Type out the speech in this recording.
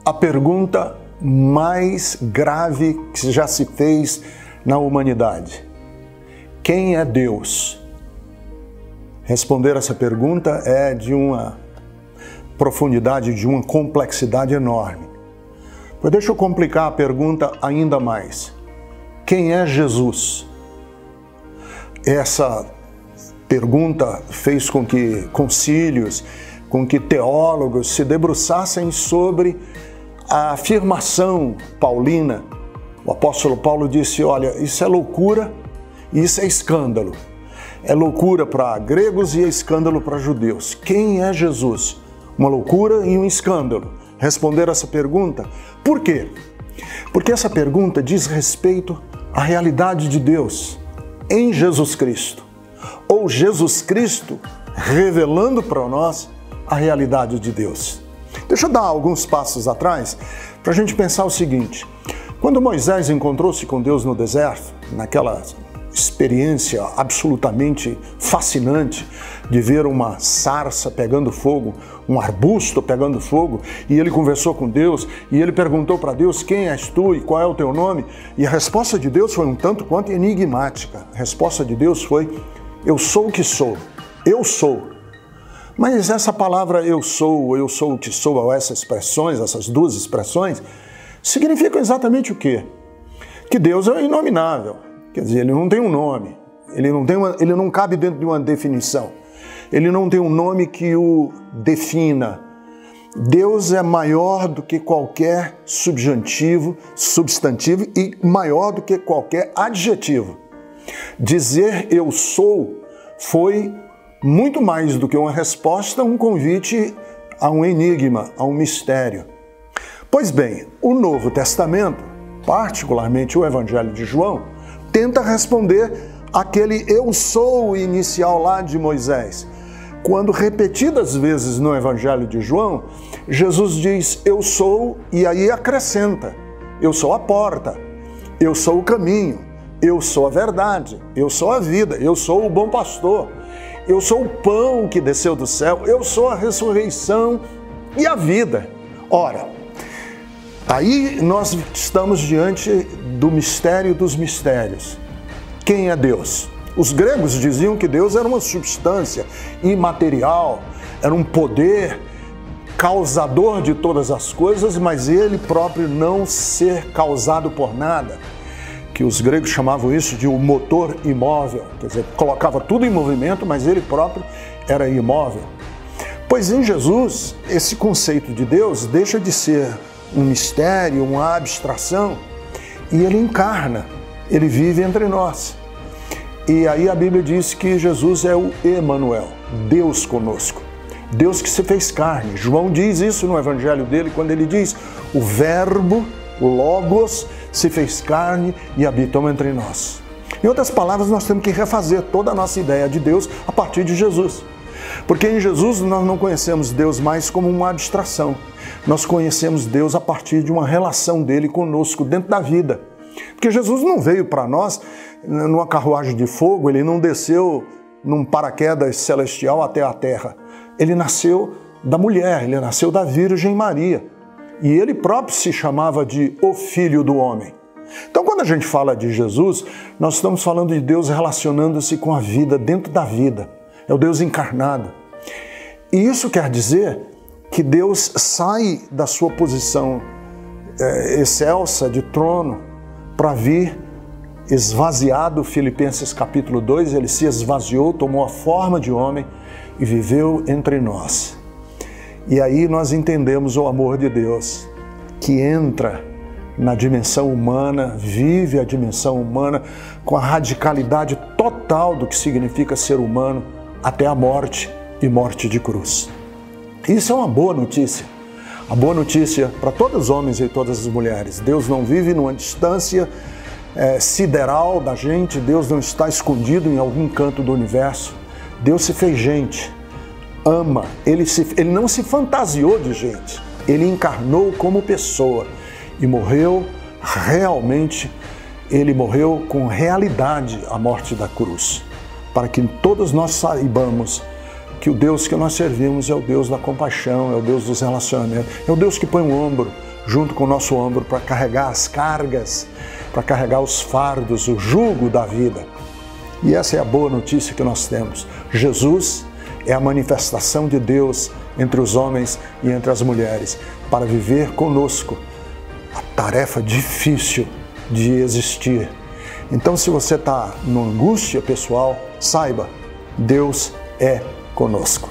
a pergunta mais grave que já se fez na humanidade: quem é Deus? Responder essa pergunta é de uma profundidade, de uma complexidade enorme. Mas deixa eu complicar a pergunta ainda mais. Quem é Jesus? Essa pergunta fez com que concílios, com que teólogos se debruçassem sobre a afirmação paulina. O apóstolo Paulo disse: olha, isso é loucura e isso é escândalo. É loucura para gregos e é escândalo para judeus. Quem é Jesus? Uma loucura e um escândalo. Responder essa pergunta. Por quê? Porque essa pergunta diz respeito à realidade de Deus em Jesus Cristo. Ou Jesus Cristo revelando para nós a realidade de Deus. Deixa eu dar alguns passos atrás para a gente pensar o seguinte. Quando Moisés encontrou-se com Deus no deserto, naquela experiência absolutamente fascinante de ver uma sarça pegando fogo, um arbusto pegando fogo, e ele conversou com Deus, e ele perguntou para Deus: quem és tu e qual é o teu nome? E a resposta de Deus foi um tanto quanto enigmática. A resposta de Deus foi: eu sou o que sou, eu sou. Mas essa palavra eu sou o que sou, ou essas expressões, essas duas expressões, significam exatamente o quê? Que Deus é inominável. Quer dizer, ele não tem um nome, ele não cabe dentro de uma definição, ele não tem um nome que o defina. Deus é maior do que qualquer substantivo e maior do que qualquer adjetivo. Dizer eu sou foi muito mais do que uma resposta, um convite a um enigma, a um mistério. Pois bem, o Novo Testamento, particularmente o Evangelho de João, tenta responder aquele eu sou inicial lá de Moisés. Quando repetidas vezes no Evangelho de João, Jesus diz eu sou e aí acrescenta: eu sou a porta, eu sou o caminho, eu sou a verdade, eu sou a vida, eu sou o bom pastor, eu sou o pão que desceu do céu, eu sou a ressurreição e a vida. Ora, aí nós estamos diante do mistério dos mistérios. Quem é Deus? Os gregos diziam que Deus era uma substância imaterial, era um poder causador de todas as coisas, mas ele próprio não ser causado por nada, que os gregos chamavam isso de um motor imóvel, quer dizer, colocava tudo em movimento, mas ele próprio era imóvel. Pois em Jesus, esse conceito de Deus deixa de ser um mistério, uma abstração, e ele encarna, ele vive entre nós. E aí a Bíblia diz que Jesus é o Emanuel, Deus conosco, Deus que se fez carne. João diz isso no Evangelho dele, quando ele diz: o Verbo, o Logos, se fez carne e habitou entre nós. Em outras palavras, nós temos que refazer toda a nossa ideia de Deus a partir de Jesus. Porque em Jesus nós não conhecemos Deus mais como uma abstração. Nós conhecemos Deus a partir de uma relação dele conosco dentro da vida. Porque Jesus não veio para nós numa carruagem de fogo, ele não desceu num paraquedas celestial até a terra. Ele nasceu da mulher, ele nasceu da Virgem Maria. E ele próprio se chamava de o Filho do Homem. Então, quando a gente fala de Jesus, nós estamos falando de Deus relacionando-se com a vida, dentro da vida. É o Deus encarnado. E isso quer dizer que Deus sai da sua posição excelsa de trono para vir esvaziado. Filipenses capítulo 2, ele se esvaziou, tomou a forma de homem e viveu entre nós. E aí nós entendemos o amor de Deus, que entra na dimensão humana, vive a dimensão humana com a radicalidade total do que significa ser humano até a morte e morte de cruz. Isso é uma boa notícia. A boa notícia para todos os homens e todas as mulheres. Deus não vive numa distância sideral da gente, Deus não está escondido em algum canto do universo. Deus se fez gente, ama, ele não se fantasiou de gente, ele encarnou como pessoa e morreu realmente, ele morreu com realidade a morte da cruz, para que todos nós saibamos que o Deus que nós servimos é o Deus da compaixão, é o Deus dos relacionamentos, é o Deus que põe um ombro junto com o nosso ombro para carregar as cargas, para carregar os fardos, o jugo da vida. E essa é a boa notícia que nós temos. Jesus é a manifestação de Deus entre os homens e entre as mulheres, para viver conosco a tarefa difícil de existir. Então, se você está numa angústia pessoal, saiba, Deus é conosco.